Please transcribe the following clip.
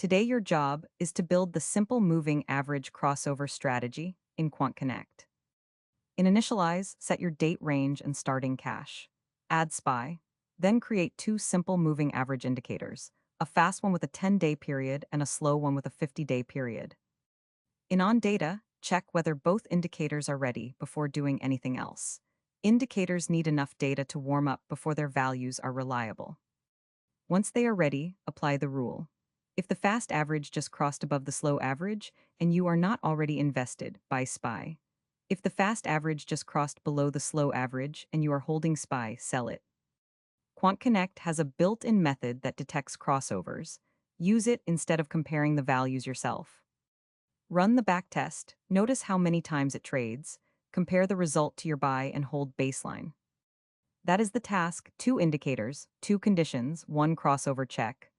Today, your job is to build the simple moving average crossover strategy in QuantConnect. In Initialize, set your date range and starting cache. Add SPY, then create two simple moving average indicators, a fast one with a 10-day period and a slow one with a 50-day period. In OnData, check whether both indicators are ready before doing anything else. Indicators need enough data to warm up before their values are reliable. Once they are ready, apply the rule. If the fast average just crossed above the slow average and you are not already invested, buy SPY. If the fast average just crossed below the slow average and you are holding SPY, sell it. QuantConnect has a built-in method that detects crossovers. Use it instead of comparing the values yourself. Run the backtest, notice how many times it trades, compare the result to your buy and hold baseline. That is the task: two indicators, two conditions, one crossover check.